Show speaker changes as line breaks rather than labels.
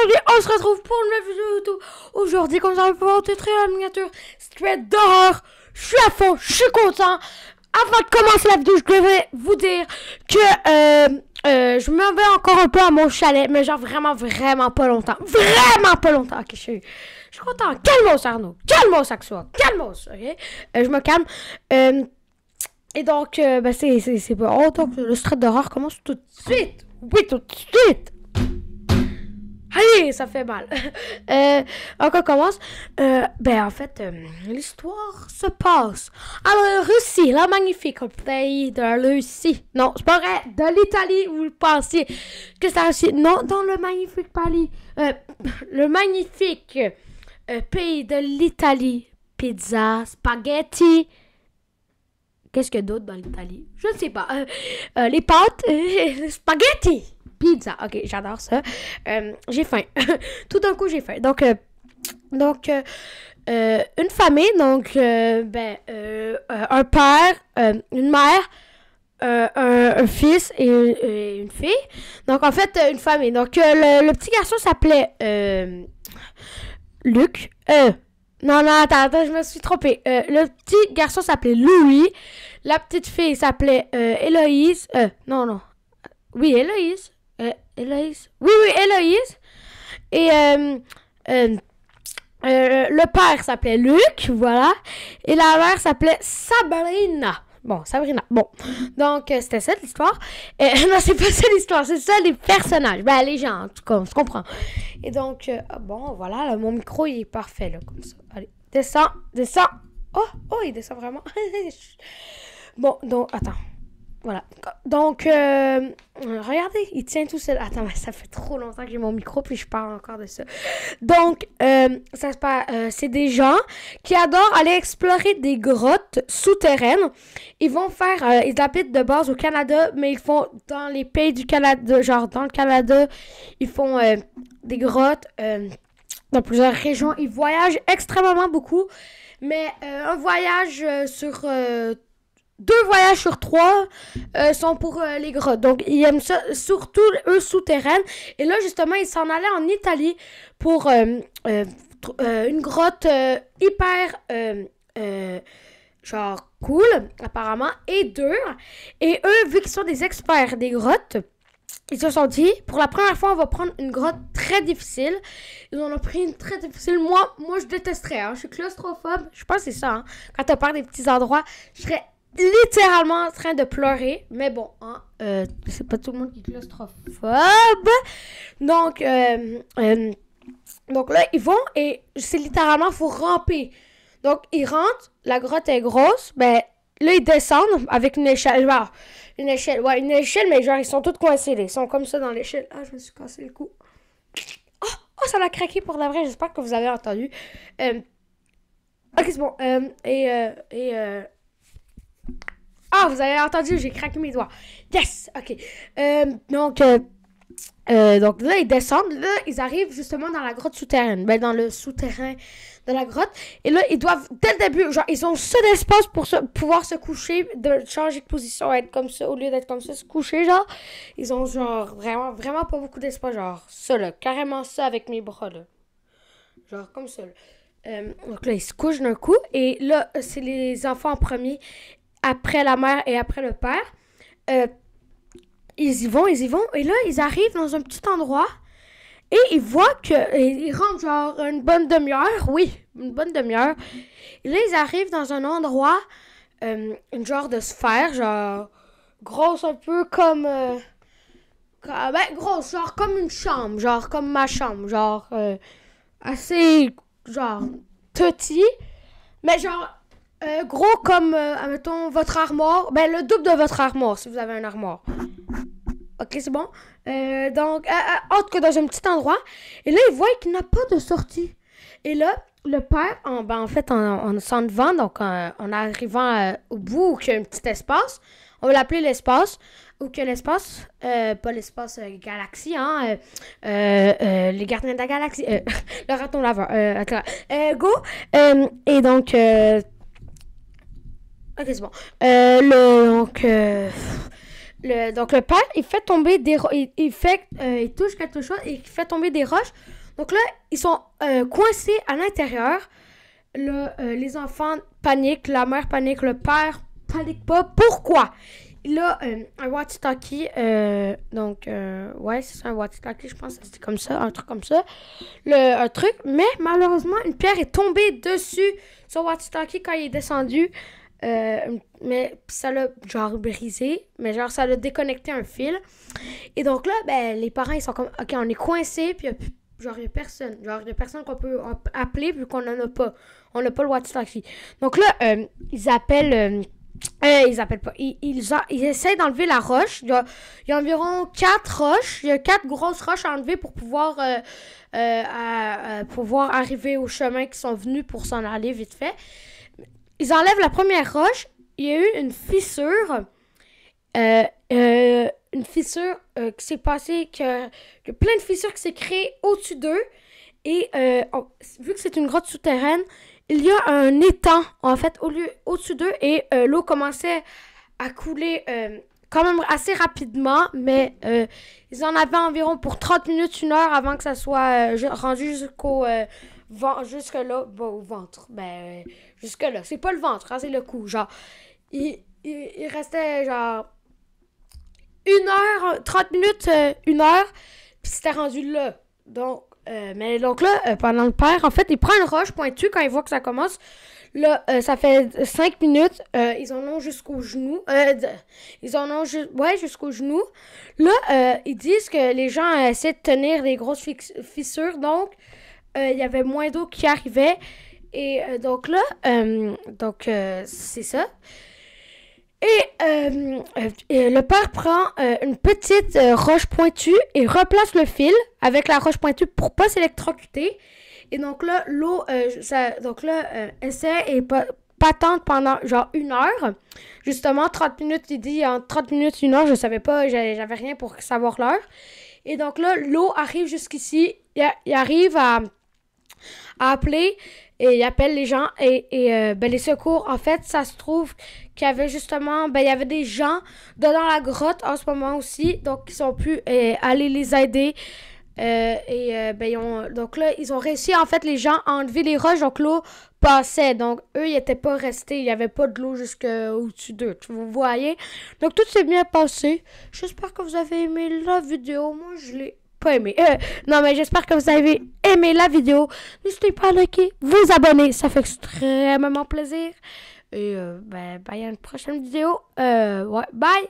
aujourd'hui, on se retrouve pour une nouvelle vidéo YouTube. Aujourd'hui, comme vous allez pouvoir détruire la miniature Street d'horreur. Je suis à fond, je suis content. Avant de commencer la vidéo, je devrais vous dire que je m'en vais encore un peu à mon chalet, mais genre vraiment pas longtemps. Vraiment pas longtemps. Ok, je suis content. Calmos, Arnaud. Calmos, Axois. Calmos, ok? Je me calme. Et donc, c'est pas... Oh, donc, le Street d'horreur commence tout de suite. Oui, tout de suite. Allez, ça fait mal. Donc on commence. En fait, l'histoire se passe en Russie, la magnifique pays de la Russie. Non, c'est pas vrai, de l'Italie, vous le pensiez que c'est la Russie. Non, dans le magnifique pays, pays de l'Italie. Pizza, spaghetti. Qu'est-ce qu'il y a d'autre dans l'Italie? Je ne sais pas. Les pâtes, spaghetti. Pizza, ok, j'adore ça. J'ai faim. Tout d'un coup, j'ai faim. Donc, une famille, donc, un père, une mère, un fils et une fille. Donc, en fait, une famille. Donc, le petit garçon s'appelait Luc. Non, attends, je me suis trompée. Le petit garçon s'appelait Louis. La petite fille s'appelait Héloïse. Non. Oui, Héloïse. Héloïse. Oui, Héloïse. Et le père s'appelait Luc, voilà. Et la mère s'appelait Sabrina. Bon, Sabrina. Bon. Donc, c'était ça l'histoire. Non, c'est pas ça l'histoire. C'est ça les personnages. Ben, les gens, en tout cas, on se comprend. Et donc, bon, voilà. Là, mon micro, il est parfait, là, comme ça. Allez, descends. Oh, il descend vraiment. Bon, donc, attends. Voilà. Donc, regardez, il tient tout seul. Attends, mais ça fait trop longtemps que j'ai mon micro, puis je parle encore de ça. Donc, ça se passe, c'est des gens qui adorent aller explorer des grottes souterraines. Ils vont faire, ils habitent de base au Canada, mais ils font dans les pays du Canada, genre dans le Canada, ils font des grottes dans plusieurs régions. Ils voyagent extrêmement beaucoup, mais un voyage sur... 2 voyages sur 3 sont pour les grottes. Donc, ils aiment ça, surtout eux souterraines. Et là, justement, ils s'en allaient en Italie pour une grotte hyper, genre, cool, apparemment, et dure. Et eux, vu qu'ils sont des experts des grottes, ils se sont dit, pour la première fois, on va prendre une grotte très difficile. Ils en ont pris une très difficile. Moi je détesterais. Hein. Je suis claustrophobe. Je pense que c'est ça. Hein. Quand t'as peur des petits endroits, je serais littéralement en train de pleurer, mais bon, hein, c'est pas tout le monde qui est claustrophobe. Donc là, ils vont et c'est littéralement, faut ramper. Donc, ils rentrent, la grotte est grosse, ben là, ils descendent avec une échelle. Genre, une échelle, mais genre, ils sont tous coincés, ils sont comme ça dans l'échelle. Ah, je me suis cassé le cou. Oh, ça l'a craqué pour de vrai, j'espère que vous avez entendu. Ok, c'est bon. Ah, vous avez entendu, j'ai craqué mes doigts. Yes! Ok. Donc là, ils descendent. Là, ils arrivent justement dans la grotte souterraine. Ben, dans le souterrain de la grotte. Et là, ils doivent, dès le début, genre, ils ont ça d'espace pour pouvoir se coucher, de changer de position, être comme ça, au lieu d'être comme ça, se coucher, genre. Ils ont, genre, vraiment pas beaucoup d'espace, genre, ça, là. Carrément ça avec mes bras, là. Genre, comme ça, là. Donc là, ils se couchent d'un coup. Et là, c'est les enfants en premier, après la mère et après le père. Ils y vont. Et là, ils arrivent dans un petit endroit. Et ils voient qu'ils rentrent genre une bonne demi-heure. Oui, une bonne demi-heure. Et là, ils arrivent dans un endroit, une genre de sphère, genre grosse un peu comme... grosse, genre comme une chambre, genre comme ma chambre. Genre assez, genre, petit. Mais genre... gros comme, admettons, votre armoire. Ben, le double de votre armoire, si vous avez un armoire. Ok, c'est bon. Donc, autre que dans un petit endroit. Et là, il voit qu'il n'a pas de sortie. Et là, le père, en s'en devant, donc en arrivant au bout où il y a un petit espace, on va l'appeler l'espace, ou que l'espace, pas l'espace galaxie, hein, les gardiens de la galaxie, le raton laveur, go, et donc, ok, c'est bon. Donc, le père, il fait tomber des roches. Il touche quelque chose et il fait tomber des roches. Donc là, ils sont coincés à l'intérieur. Là, les enfants paniquent, la mère panique, le père panique pas. Pourquoi? Il a un walkie-talkie. Ouais, c'est ça, un walkie-talkie, je pense que c'était comme ça, un truc comme ça. Un truc, mais malheureusement, une pierre est tombée dessus son walkie-talkie quand il est descendu. Mais ça l'a genre brisé, mais genre ça l'a déconnecté un fil. Et donc là, ben, les parents ils sont comme ok, on est coincés, puis genre il y a personne. Genre il y a personne qu'on peut appeler vu qu'on en a pas. On n'a pas le walkie-talkie. Donc là, ils appellent. Ils appellent pas. Ils essaient d'enlever la roche. Il y a environ 4 roches. Il y a 4 grosses roches à enlever pour pouvoir arriver au chemin qui sont venus pour s'en aller vite fait. Ils enlèvent la première roche. Il y a eu une fissure. Une fissure qui s'est passée. Il y a plein de fissures qui s'est créées au-dessus d'eux. Et vu que c'est une grotte souterraine, il y a un étang, en fait, au-dessus d'eux. Et l'eau commençait à couler quand même assez rapidement. Mais ils en avaient environ pour 30 minutes, 1 heure avant que ça soit rendu jusque-là. Bon, au ventre. Ben, jusque-là. C'est pas le ventre, hein, c'est le cou. Genre, il restait genre 1 heure, 30 minutes, 1 heure. Puis c'était rendu là. Donc, pendant le père, en fait, il prend une roche pointue quand il voit que ça commence. Là, ça fait 5 minutes. Ils en ont jusqu'au genou. Jusqu'au genou. Là, ils disent que les gens essaient de tenir des grosses fissures. Donc, il y avait moins d'eau qui arrivait. Et donc là, c'est ça. Et le père prend une petite roche pointue et replace le fil avec la roche pointue pour pas s'électrocuter. Et donc là, l'eau, essaie et patente pendant genre 1 heure. Justement, 30 minutes, il dit en 30 minutes, 1 heure, je savais pas, j'avais rien pour savoir l'heure. Et donc là, l'eau arrive jusqu'ici. Il arrive à appeler et il appelle les gens et les secours, en fait, ça se trouve qu'il y avait justement, il y avait des gens dans la grotte en ce moment aussi, donc ils ont pu aller les aider. Donc là, ils ont réussi, en fait, les gens à enlever les roches, donc l'eau passait. Donc, eux, ils n'étaient pas restés, il n'y avait pas de l'eau jusqu'au-dessus d'eux, vous voyez. Donc, tout s'est bien passé. J'espère que vous avez aimé la vidéo. Moi, je l'ai pas aimé. Non, mais j'espère que vous avez aimé la vidéo. N'hésitez pas à liker, vous abonner, ça fait extrêmement plaisir. Et, bye à une prochaine vidéo. Bye!